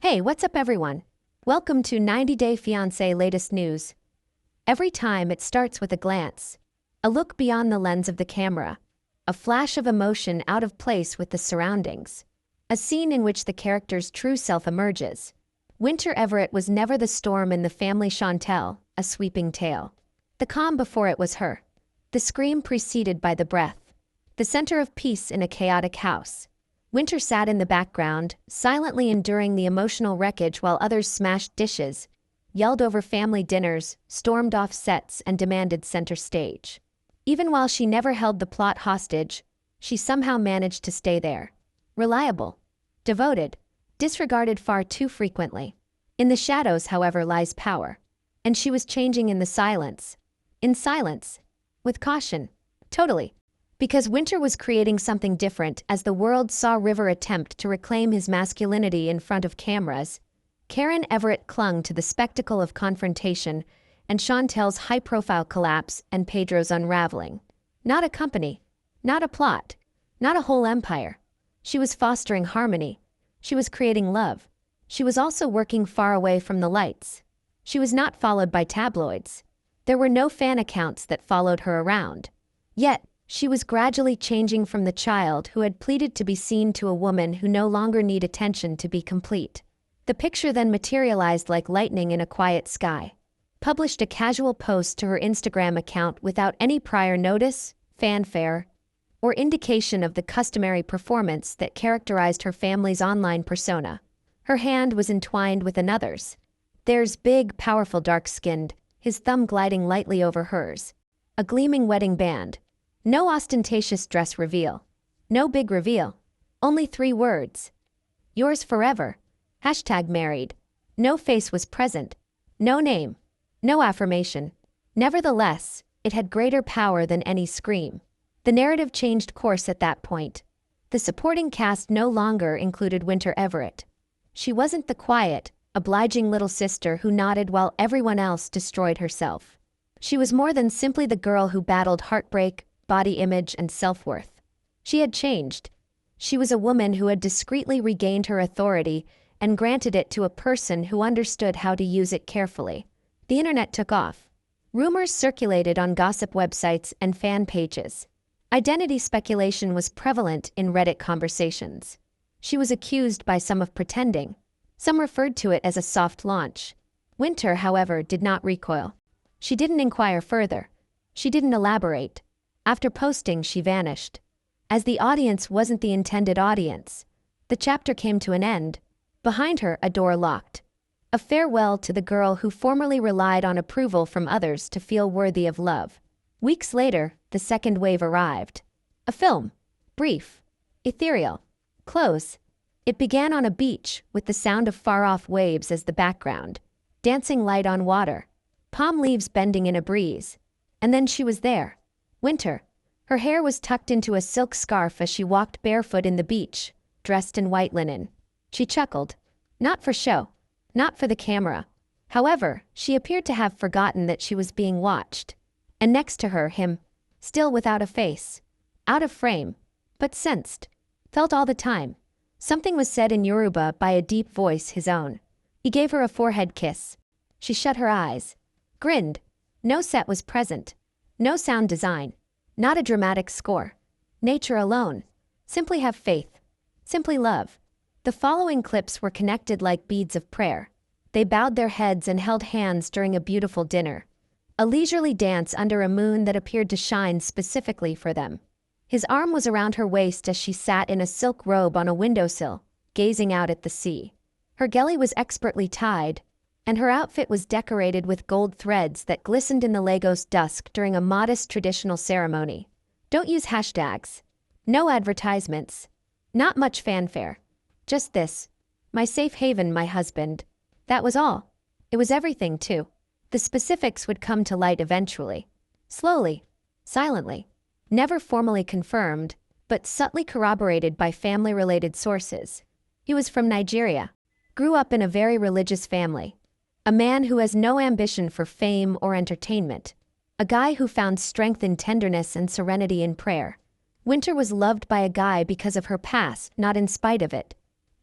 Hey, what's up everyone? Welcome to 90 Day Fiancé latest news. Every time it starts with a glance. A look beyond the lens of the camera. A flash of emotion out of place with the surroundings. A scene in which the character's true self emerges. Winter Everett was never the storm in the family Chantel, a sweeping tale. The calm before it was her. The scream preceded by the breath. The center of peace in a chaotic house. Winter sat in the background, silently enduring the emotional wreckage while others smashed dishes, yelled over family dinners, stormed off sets, and demanded center stage. Even while she never held the plot hostage, she somehow managed to stay there. Reliable. Devoted. Disregarded far too frequently. In the shadows, however, lies power. And she was changing in the silence. In silence. With caution. Totally. Because Winter was creating something different as the world saw River attempt to reclaim his masculinity in front of cameras. Karen Everett clung to the spectacle of confrontation and Chantel's high-profile collapse and Pedro's unraveling. Not a company. Not a plot. Not a whole empire. She was fostering harmony. She was creating love. She was also working far away from the lights. She was not followed by tabloids. There were no fan accounts that followed her around. Yet, she was gradually changing from the child who had pleaded to be seen to a woman who no longer needed attention to be complete. The picture then materialized like lightning in a quiet sky. Published a casual post to her Instagram account without any prior notice, fanfare, or indication of the customary performance that characterized her family's online persona. Her hand was entwined with another's. Theirs big, powerful, dark-skinned, his thumb gliding lightly over hers. A gleaming wedding band. No ostentatious dress reveal. No big reveal. Only 3 words. Yours forever. #married. No face was present. No name. No affirmation. Nevertheless, it had greater power than any scream. The narrative changed course at that point. The supporting cast no longer included Winter Everett. She wasn't the quiet, obliging little sister who nodded while everyone else destroyed herself. She was more than simply the girl who battled heartbreak, body image, and self-worth. She had changed. She was a woman who had discreetly regained her authority and granted it to a person who understood how to use it carefully. The internet took off. Rumors circulated on gossip websites and fan pages. Identity speculation was prevalent in Reddit conversations. She was accused by some of pretending. Some referred to it as a soft launch. Winter, however, did not recoil. She didn't inquire further. She didn't elaborate. After posting, she vanished. As the audience wasn't the intended audience. The chapter came to an end. Behind her, a door locked. A farewell to the girl who formerly relied on approval from others to feel worthy of love. Weeks later, the second wave arrived. A film. Brief. Ethereal. Close. It began on a beach, with the sound of far-off waves as the background. Dancing light on water. Palm leaves bending in a breeze. And then she was there. Winter. Her hair was tucked into a silk scarf as she walked barefoot in the beach, dressed in white linen. She chuckled. Not for show. Not for the camera. However, she appeared to have forgotten that she was being watched. And next to her, him. Still without a face. Out of frame. But sensed. Felt all the time. Something was said in Yoruba by a deep voice, his own. He gave her a forehead kiss. She shut her eyes. Grinned. No set was present. No sound design. Not a dramatic score. Nature alone. Simply have faith. Simply love. The following clips were connected like beads of prayer. They bowed their heads and held hands during a beautiful dinner. A leisurely dance under a moon that appeared to shine specifically for them. His arm was around her waist as she sat in a silk robe on a windowsill, gazing out at the sea. Her geli was expertly tied, and her outfit was decorated with gold threads that glistened in the Lagos dusk during a modest traditional ceremony. Don't use hashtags. No advertisements. Not much fanfare. Just this. My safe haven, my husband. That was all. It was everything, too. The specifics would come to light eventually. Slowly. Silently. Never formally confirmed, but subtly corroborated by family-related sources. He was from Nigeria. Grew up in a very religious family. A man who has no ambition for fame or entertainment. A guy who found strength in tenderness and serenity in prayer. Winter was loved by a guy because of her past, not in spite of it.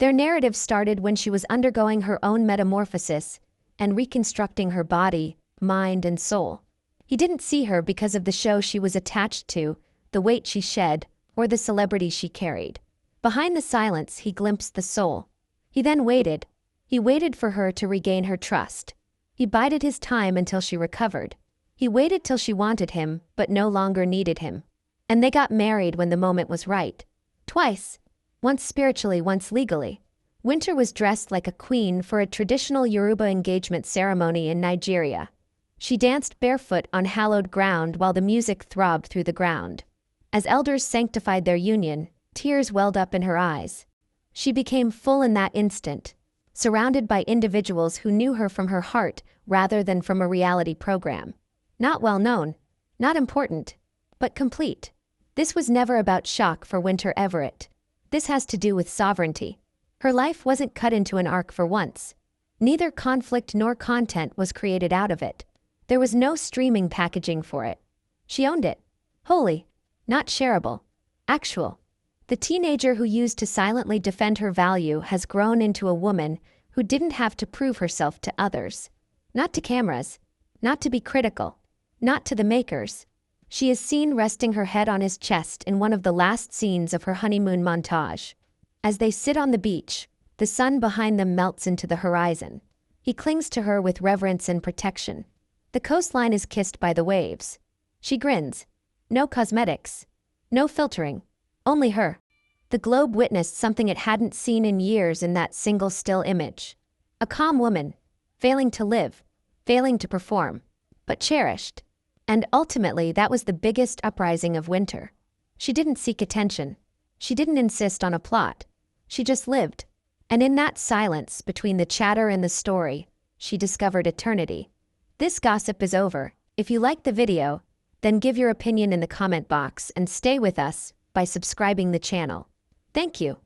Their narrative started when she was undergoing her own metamorphosis and reconstructing her body, mind, and soul. He didn't see her because of the show she was attached to, the weight she shed, or the celebrity she carried. Behind the silence, he glimpsed the soul. He then waited. He waited for her to regain her trust. He bided his time until she recovered. He waited till she wanted him, but no longer needed him. And they got married when the moment was right. Twice. Once spiritually, once legally. Winter was dressed like a queen for a traditional Yoruba engagement ceremony in Nigeria. She danced barefoot on hallowed ground while the music throbbed through the ground. As elders sanctified their union, tears welled up in her eyes. She became full in that instant, surrounded by individuals who knew her from her heart rather than from a reality program. Not well known, not important, but complete. This was never about shock for Winter Everett. This has to do with sovereignty. Her life wasn't cut into an arc for once. Neither conflict nor content was created out of it. There was no streaming packaging for it. She owned it. Wholly. Not shareable. Actual. The teenager who used to silently defend her value has grown into a woman who didn't have to prove herself to others. Not to cameras. Not to be critical. Not to the makers. She is seen resting her head on his chest in one of the last scenes of her honeymoon montage. As they sit on the beach, the sun behind them melts into the horizon. He clings to her with reverence and protection. The coastline is kissed by the waves. She grins. No cosmetics. No filtering. Only her. The globe witnessed something it hadn't seen in years in that single still image. A calm woman, failing to live, failing to perform, but cherished. And ultimately that was the biggest uprising of Winter. She didn't seek attention. She didn't insist on a plot. She just lived. And in that silence between the chatter and the story, she discovered eternity. This gossip is over. If you liked the video, then give your opinion in the comment box and stay with us by subscribing the channel. Thank you.